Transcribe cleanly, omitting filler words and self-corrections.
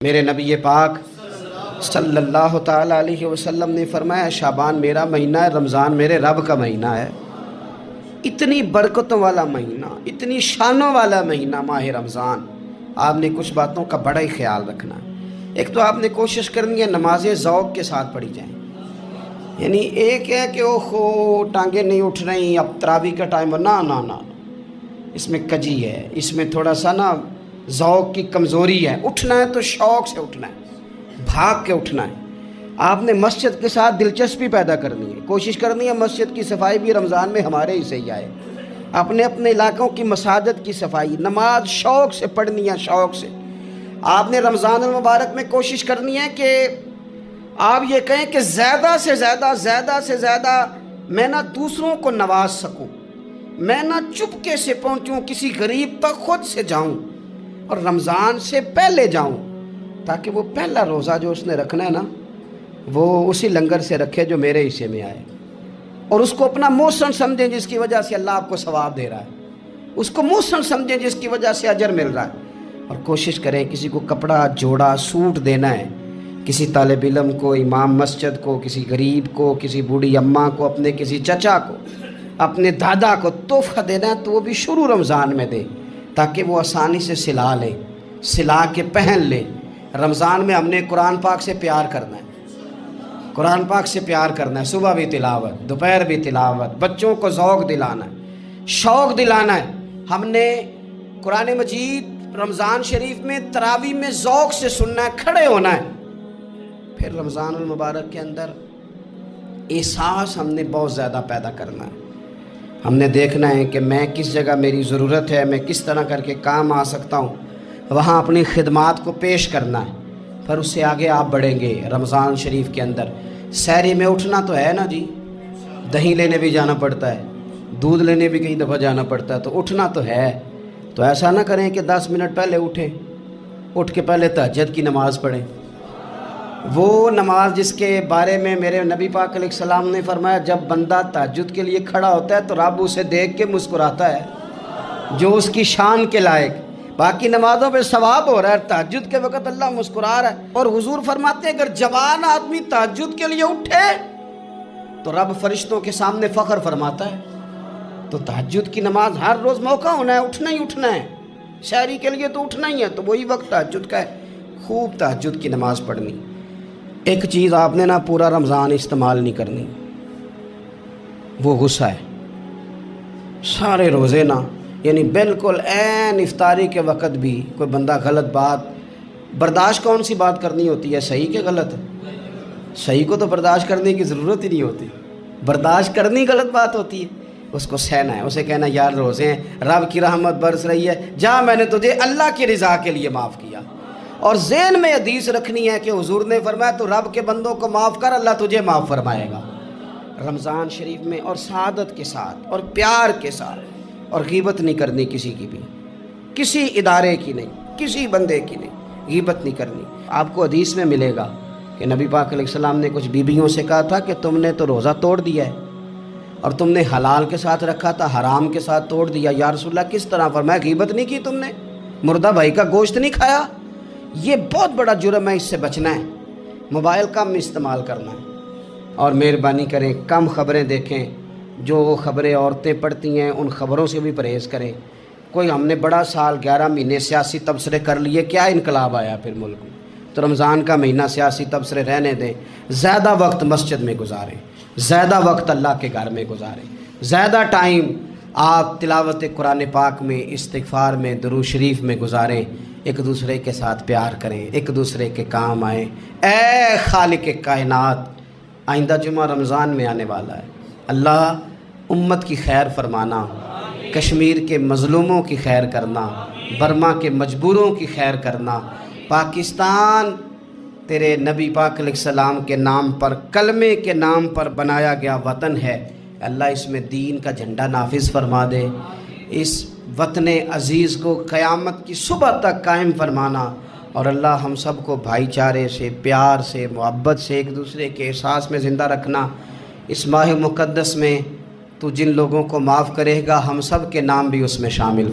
میرے نبی پاک صلی اللہ تعالیٰ علیہ وسلم نے فرمایا شعبان میرا مہینہ ہے، رمضان میرے رب کا مہینہ ہے۔ اتنی برکتوں والا مہینہ، اتنی شانوں والا مہینہ ماہ رمضان، آپ نے کچھ باتوں کا بڑا ہی خیال رکھنا ہے۔ ایک تو آپ نے کوشش کرنی ہے نمازیں ذوق کے ساتھ پڑھی جائیں، یعنی ایک ہے کہ اوہو ٹانگیں نہیں اٹھ رہی اب تراویح کا ٹائم، نہ اس میں کجی ہے، اس میں تھوڑا سا ذوق کی کمزوری ہے۔ اٹھنا ہے تو شوق سے اٹھنا ہے، بھاگ کے اٹھنا ہے۔ آپ نے مسجد کے ساتھ دلچسپی پیدا کرنی ہے، کوشش کرنی ہے مسجد کی صفائی بھی رمضان میں ہمارے ہی سے ہی آئے۔ اپنے اپنے علاقوں کی مساجد کی صفائی، نماز شوق سے پڑھنی ہے، شوق سے۔ آپ نے رمضان المبارک میں کوشش کرنی ہے کہ آپ یہ کہیں کہ زیادہ سے زیادہ میں دوسروں کو نواز سکوں، میں چپکے سے پہنچوں، کسی غریب تک خود سے جاؤں اور رمضان سے پہلے جاؤں، تاکہ وہ پہلا روزہ جو اس نے رکھنا ہے وہ اسی لنگر سے رکھے جو میرے حصے میں آئے، اور اس کو اپنا محسن سمجھیں جس کی وجہ سے اللہ آپ کو ثواب دے رہا ہے، اس کو محسن سمجھیں جس کی وجہ سے اجر مل رہا ہے۔ اور کوشش کریں کسی کو کپڑا جوڑا سوٹ دینا ہے، کسی طالب علم کو، امام مسجد کو، کسی غریب کو، کسی بوڑھی اماں کو، اپنے کسی چچا کو، اپنے دادا کو تحفہ دینا ہے تو وہ بھی شروع رمضان میں دے، تاکہ وہ آسانی سے سلا لے، سلا کے پہن لے۔ رمضان میں ہم نے قرآن پاک سے پیار کرنا ہے، قرآن پاک سے پیار کرنا ہے، صبح بھی تلاوت، دوپہر بھی تلاوت، بچوں کو ذوق دلانا ہے، شوق دلانا ہے۔ ہم نے قرآن مجید رمضان شریف میں تراویح میں ذوق سے سننا ہے، کھڑے ہونا ہے۔ پھر رمضان المبارک کے اندر احساس ہم نے بہت زیادہ پیدا کرنا ہے۔ ہم نے دیکھنا ہے کہ میں کس جگہ میری ضرورت ہے، میں کس طرح کر کے کام آ سکتا ہوں، وہاں اپنی خدمات کو پیش کرنا ہے۔ پھر اس سے آگے آپ بڑھیں گے۔ رمضان شریف کے اندر سحری میں اٹھنا تو ہے جی، دہی لینے بھی جانا پڑتا ہے، دودھ لینے بھی کئی دفعہ جانا پڑتا ہے، تو اٹھنا تو ہے۔ تو ایسا نہ کریں کہ 10 منٹ پہلے اٹھیں، اٹھ کے پہلے تہجد کی نماز پڑھیں، وہ نماز جس کے بارے میں میرے نبی پاک علیہ السلام نے فرمایا جب بندہ تہجد کے لیے کھڑا ہوتا ہے تو رب اسے دیکھ کے مسکراتا ہے، جو اس کی شان کے لائق۔ باقی نمازوں پہ ثواب ہو رہا ہے، تہجد کے وقت اللہ مسکرا رہا ہے۔ اور حضور فرماتے ہیں اگر جوان آدمی تہجد کے لیے اٹھے تو رب فرشتوں کے سامنے فخر فرماتا ہے۔ تو تہجد کی نماز ہر روز موقع ہونا ہے، اٹھنا ہی اٹھنا ہے، سحری کے لیے تو اٹھنا ہی ہے، تو وہی وقت تہجد کا ہے، خوب تہجد کی نماز پڑھنی۔ ایک چیز آپ نے پورا رمضان استعمال نہیں کرنی، وہ غصہ ہے۔ سارے روزے یعنی بالکل عین افطاری کے وقت بھی کوئی بندہ غلط بات برداشت، کون سی بات کرنی ہوتی ہے، صحیح کہ غلط؟ صحیح کو تو برداشت کرنے کی ضرورت ہی نہیں ہوتی، برداشت کرنی غلط بات ہوتی ہے، اس کو سہنا ہے، اسے کہنا یار روزے ہیں، رب کی رحمت برس رہی ہے، جا میں نے تجھے اللہ کی رضا کے لیے معاف کیا۔ اور ذہن میں حدیث رکھنی ہے کہ حضور نے فرمایا تو رب کے بندوں کو معاف کر، اللہ تجھے معاف فرمائے گا۔ رمضان شریف میں اور سعادت کے ساتھ اور پیار کے ساتھ، اور غیبت نہیں کرنی کسی کی بھی، کسی ادارے کی نہیں، کسی بندے کی نہیں، غیبت نہیں کرنی۔ آپ کو حدیث میں ملے گا کہ نبی پاک علیہ السلام نے کچھ بیویوں سے کہا تھا کہ تم نے تو روزہ توڑ دیا ہے، اور تم نے حلال کے ساتھ رکھا تھا، حرام کے ساتھ توڑ دیا۔ یا رسول اللہ کس طرح؟ فرمایا غیبت نہیں کی تم نے، مردہ بھائی کا گوشت نہیں کھایا، یہ بہت بڑا جرم ہے، اس سے بچنا ہے۔ موبائل کم استعمال کرنا ہے، اور مہربانی کریں کم خبریں دیکھیں، جو وہ خبریں عورتیں پڑھتی ہیں ان خبروں سے بھی پرہیز کریں۔ کوئی ہم نے بڑا سال 11 مہینے سیاسی تبصرے کر لیے، کیا انقلاب آیا پھر ملک میں؟ تو رمضان کا مہینہ سیاسی تبصرے رہنے دیں، زیادہ وقت مسجد میں گزاریں، زیادہ وقت اللہ کے گھر میں گزاریں، زیادہ ٹائم آپ تلاوت قرآن پاک میں، استغفار میں، درود شریف میں گزاریں، ایک دوسرے کے ساتھ پیار کریں، ایک دوسرے کے کام آئیں۔ اے خالق کائنات، آئندہ جمعہ رمضان میں آنے والا ہے، اللہ امت کی خیر فرمانا، کشمیر کے مظلوموں کی خیر کرنا، برما کے مجبوروں کی خیر کرنا۔ پاکستان تیرے نبی پاک علیہ السلام کے نام پر، کلمے کے نام پر بنایا گیا وطن ہے، اللہ اس میں دین کا جھنڈا نافذ فرما دے، اس وطن عزیز کو قیامت کی صبح تک قائم فرمانا، اور اللہ ہم سب کو بھائی چارے سے، پیار سے، محبت سے، ایک دوسرے کے احساس میں زندہ رکھنا۔ اس ماہ مقدس میں تو جن لوگوں کو معاف کرے گا ہم سب کے نام بھی اس میں شامل